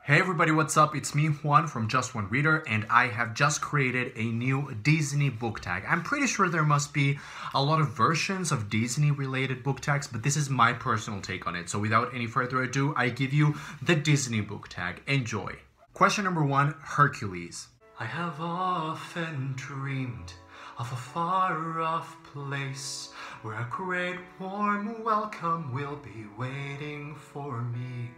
Hey everybody, what's up? It's me, Juan from Just One Reader, and I have just created a new Disney book tag. I'm pretty sure there must be a lot of versions of Disney related book tags, but this is my personal take on it. So without any further ado, I give you the Disney book tag. Enjoy. Question number 1, Hercules. I have often dreamed of a far-off place where a great warm welcome will be waiting for me,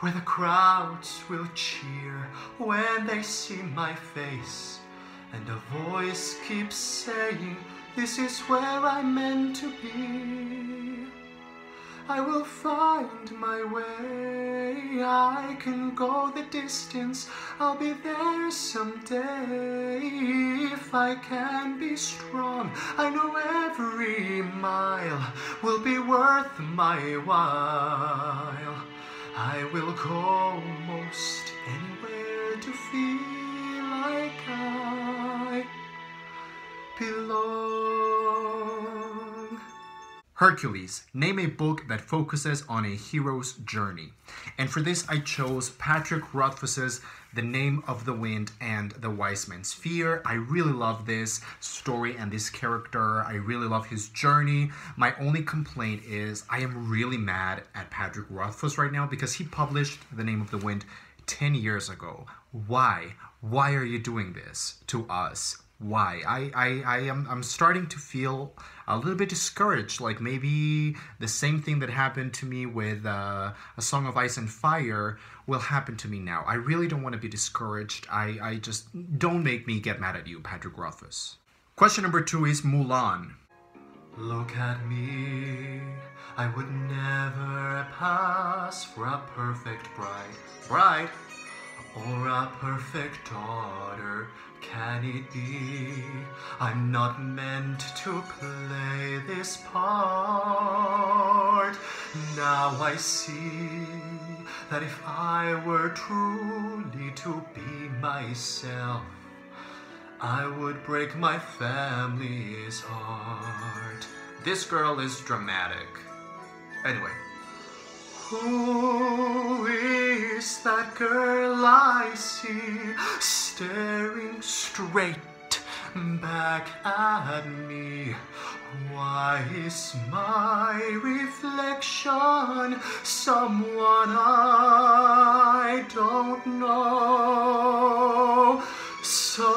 where the crowds will cheer when they see my face, and a voice keeps saying, "This is where I'm meant to be." I will find my way, I can go the distance, I'll be there someday. If I can be strong, I know every mile will be worth my while. I will go most anywhere to feel like I belong. Hercules. Name a book that focuses on a hero's journey. And for this I chose Patrick Rothfuss's The Name of the Wind and The Wise Man's Fear. I really love this story and this character. I really love his journey. My only complaint is I am really mad at Patrick Rothfuss right now because he published The Name of the Wind 10 years ago. Why? Why are you doing this to us? Why? I'm starting to feel a little bit discouraged, like maybe the same thing that happened to me with A Song of Ice and Fire will happen to me now. I really don't want to be discouraged. I just, don't make me get mad at you, Patrick Rothfuss. Question number 2 is Mulan. Look at me, I would never pass for a perfect bride, or a perfect daughter. Can it be? I'm not meant to play this part. Now I see that if I were truly to be myself, I would break my family's heart. This girl is dramatic. Anyway. Who is that girl I see staring straight back at me? Why is my reflection someone I don't know? Somehow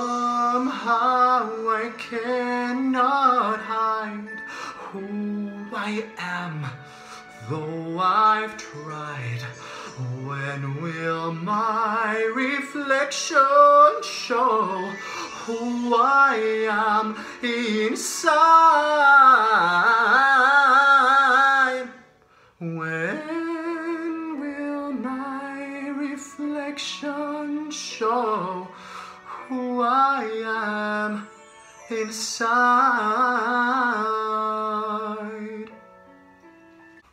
I cannot hide who I am, though I've tried. When will my reflection show who I am inside? When will my reflection show who I am inside?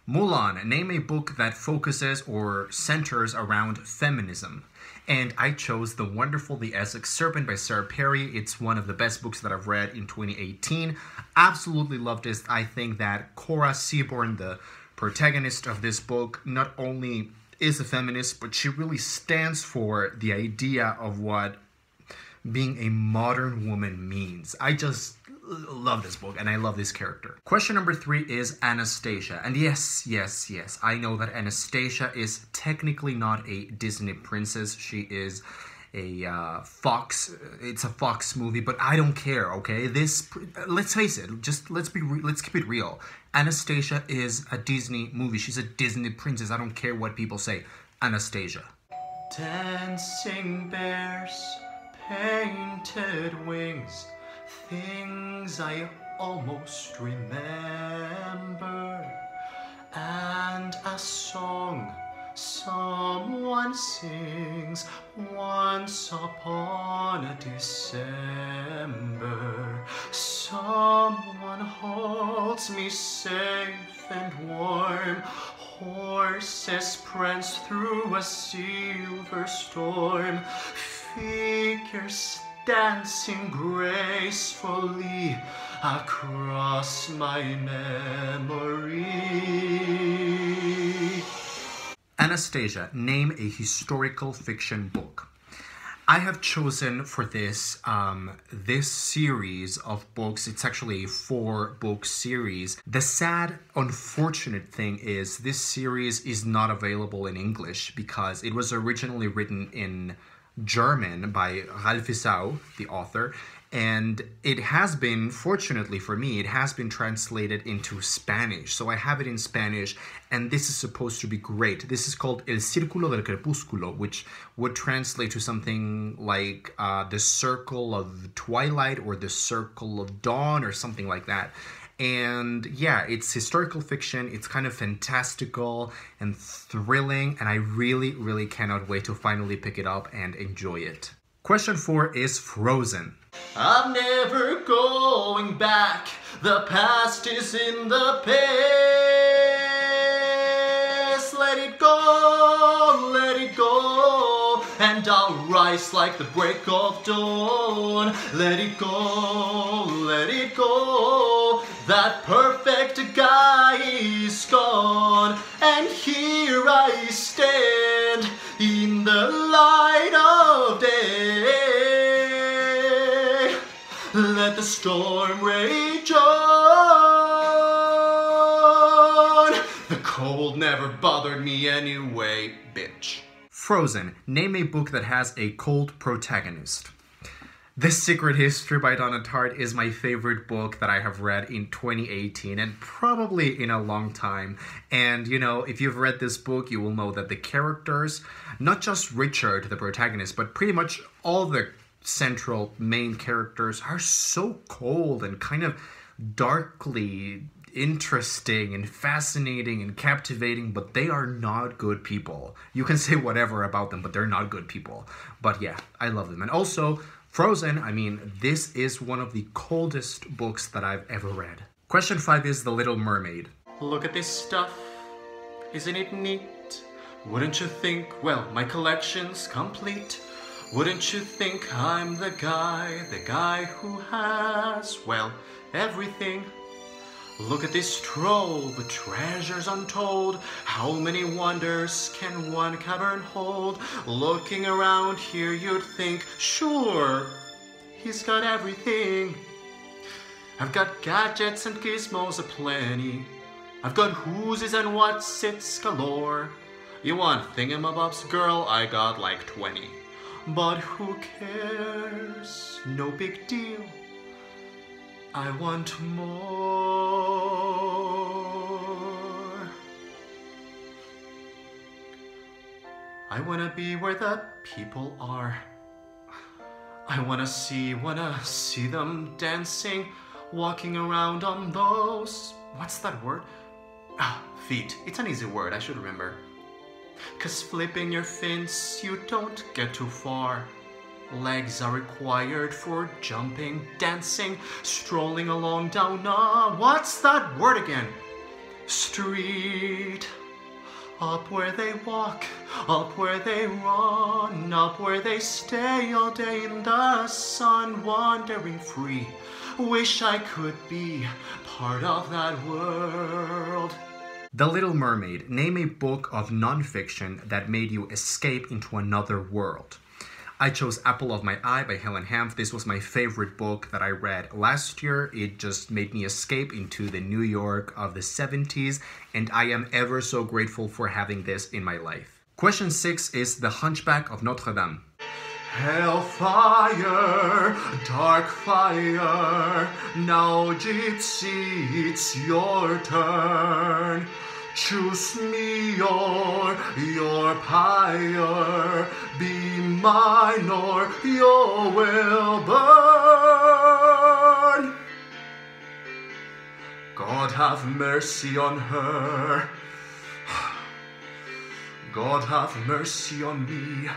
Mulan. Name a book that focuses or centers around feminism. And I chose The Wonderful The Essex Serpent by Sarah Perry. It's one of the best books that I've read in 2018. Absolutely loved it. I think that Cora Seaborn, the protagonist of this book, not only is a feminist, but she really stands for the idea of what being a modern woman means. I just love this book and I love this character. Question number 3 is Anastasia. And yes, I know that Anastasia is technically not a Disney princess. She is a Fox, it's a Fox movie, but I don't care, okay? This, let's face it, just let's keep it real. Anastasia is a Disney movie. She's a Disney princess. I don't care what people say. Anastasia. Dancing bears, painted wings, things I almost remember, and a song someone sings once upon a December. Someone holds me safe and warm. Horses prance through a silver storm. Figures dancing gracefully across my memory. Anastasia, name a historical fiction book. I have chosen for this this series of books. It's actually a 4-book series. The sad, unfortunate thing is this series is not available in English because it was originally written in German by Ralph Isao, the author, and it has been, fortunately for me, it has been translated into Spanish. So I have it in Spanish, and this is supposed to be great. This is called El Círculo del Crepúsculo, which would translate to something like the Circle of Twilight or the Circle of Dawn or something like that. And yeah, it's historical fiction, it's kind of fantastical and thrilling, and I really, really cannot wait to finally pick it up and enjoy it. Question 4 is Frozen. I'm never going back, the past is in the past. Let it go, and I'll rise like the break of dawn. Let it go, that perfect guy is gone, and here I stand in the light of day. Let the storm rage on. The cold never bothered me anyway, bitch. Frozen. Name a book that has a cold protagonist. The Secret History by Donna Tartt is my favorite book that I have read in 2018 and probably in a long time. And you know, if you've read this book, you will know that the characters, not just Richard, the protagonist, but pretty much all the central main characters are so cold and kind of darkly interesting and fascinating and captivating, but they are not good people. You can say whatever about them, but they're not good people. But yeah, I love them. And also, Frozen, I mean, this is one of the coldest books that I've ever read. Question 5 is The Little Mermaid. Look at this stuff. Isn't it neat? Wouldn't you think, well, my collection's complete. Wouldn't you think I'm the guy who has, well, everything. Look at this trove, treasures untold. How many wonders can one cavern hold? Looking around here you'd think, sure, he's got everything. I've got gadgets and gizmos aplenty. I've got who's and what's it's galore. You want thingamabobs, girl? I got like 20. But who cares? No big deal. I want more. I wanna be where the people are. I wanna see them dancing, walking around on those, what's that word? Feet. It's an easy word, I should remember. 'Cause flipping your fins, you don't get too far. Legs are required for jumping, dancing, strolling along down what's that word again? Street. Up where they walk, up where they run, up where they stay all day in the sun, wandering free. Wish I could be part of that world. The Little Mermaid. Name a book of non-fiction that made you escape into another world. I chose Apple of My Eye by Helen Hanff. This was my favorite book that I read last year. It just made me escape into the New York of the 70s, and I am ever so grateful for having this in my life. Question 6 is The Hunchback of Notre Dame. Hellfire, dark fire, now Gypsy, it's your turn. Choose me or your pyre, be mine or your will burn. God have mercy on her, God have mercy on me.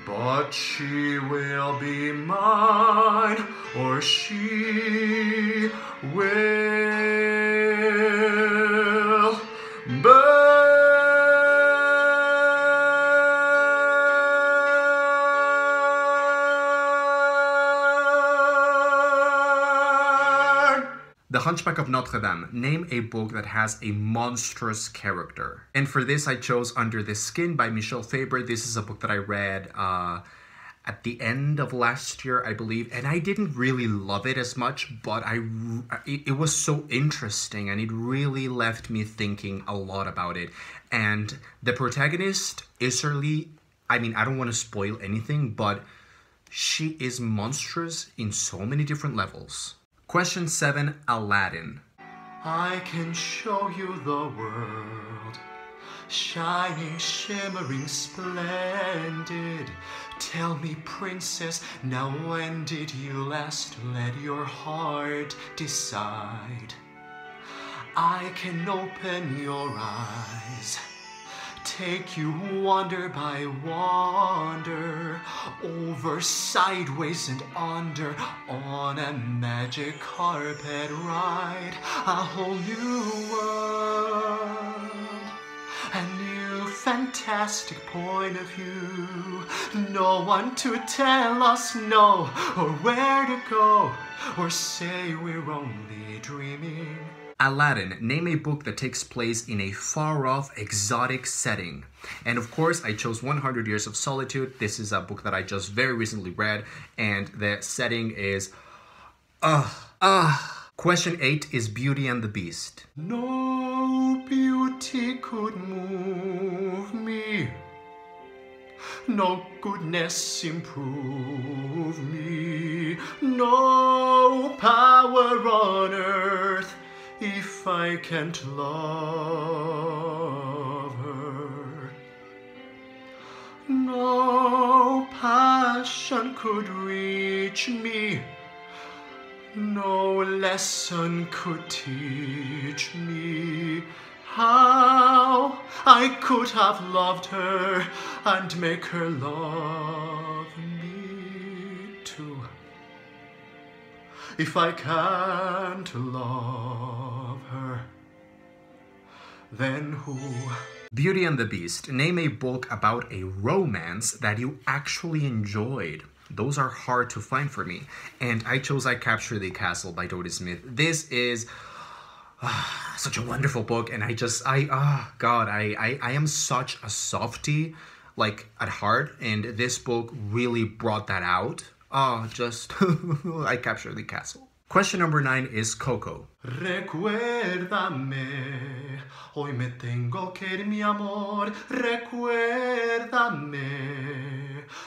But she will be mine, or she will burn. The The Hunchback of Notre Dame. Name a book that has a monstrous character. And for this, I chose Under the Skin by Michel Faber. This is a book that I read at the end of last year, I believe, and I didn't really love it as much, but it was so interesting, and it really left me thinking a lot about it. And the protagonist is really, I mean, I don't want to spoil anything, but she is monstrous in so many different levels. Question 7, Aladdin. I can show you the world, shining, shimmering, splendid. Tell me, princess, now when did you last let your heart decide? I can open your eyes, take you wonder by wonder, over, sideways, and under, on a magic carpet ride, a whole new world, a new fantastic point of view. No one to tell us no, or where to go, or say we're only dreaming. Aladdin. Name a book that takes place in a far-off, exotic setting. And of course, I chose 100 Years of Solitude. This is a book that I just very recently read, and the setting is... Question 8 is Beauty and the Beast. No beauty could move me, no goodness improve me, no power on earth if I can't love her. No passion could reach me, no lesson could teach me how I could have loved her and make her love me too. If I can't love her, then who? Beauty and the Beast. Name a book about a romance that you actually enjoyed. Those are hard to find for me. And I chose I Capture the Castle by Dodie Smith. This is such a wonderful book, and I am such a softie, like, at heart, and this book really brought that out. I Capture the Castle. Question number 9 is Coco. Recuérdame, hoy me tengo que ir, mi amor, recuérdame,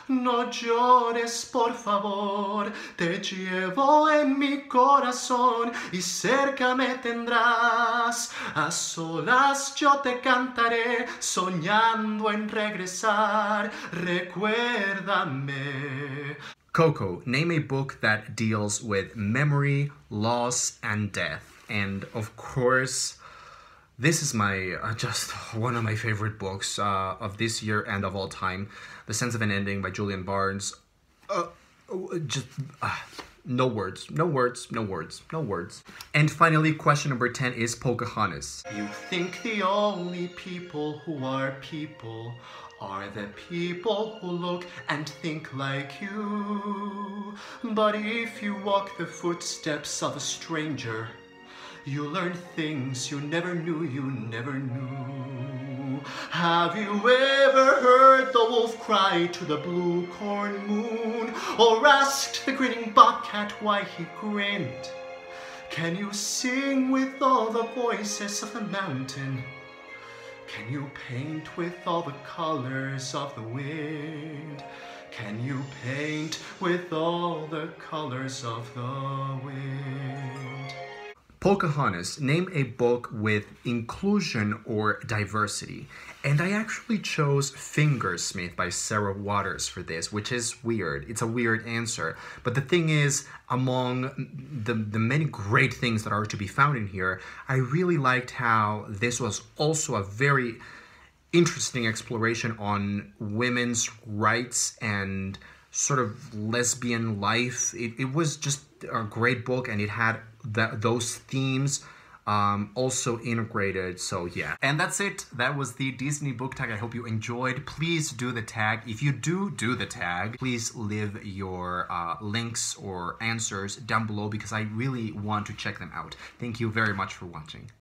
no llores por favor, te llevo en mi corazón y cerca me tendrás, a solas yo te cantaré, soñando en regresar, recuérdame. Coco. Name a book that deals with memory, loss, and death. And of course, this is my just one of my favorite books of this year and of all time. The Sense of an Ending by Julian Barnes. No words, no words, no words, no words. And finally, question number 10 is Pocahontas. You think the only people who are people are the people who look and think like you. But if you walk the footsteps of a stranger, you learn things you never knew you never knew. Have you ever heard the wolf cry to the blue corn moon, or asked the grinning bobcat why he grinned? Can you sing with all the voices of the mountain? Can you paint with all the colors of the wind? Can you paint with all the colors of the wind? Pocahontas. Name a book with inclusion or diversity. And I actually chose Fingersmith by Sarah Waters for this, which is weird. It's a weird answer. But the thing is, among the many great things that are to be found in here, I really liked how this was also a very interesting exploration on women's rights and sort of lesbian life. It was just a great book, and it had those themes also integrated. So yeah, and that's it. That was the Disney book tag. I hope you enjoyed. Please do the tag. If you do the tag, please leave your links or answers down below because I really want to check them out. Thank you very much for watching.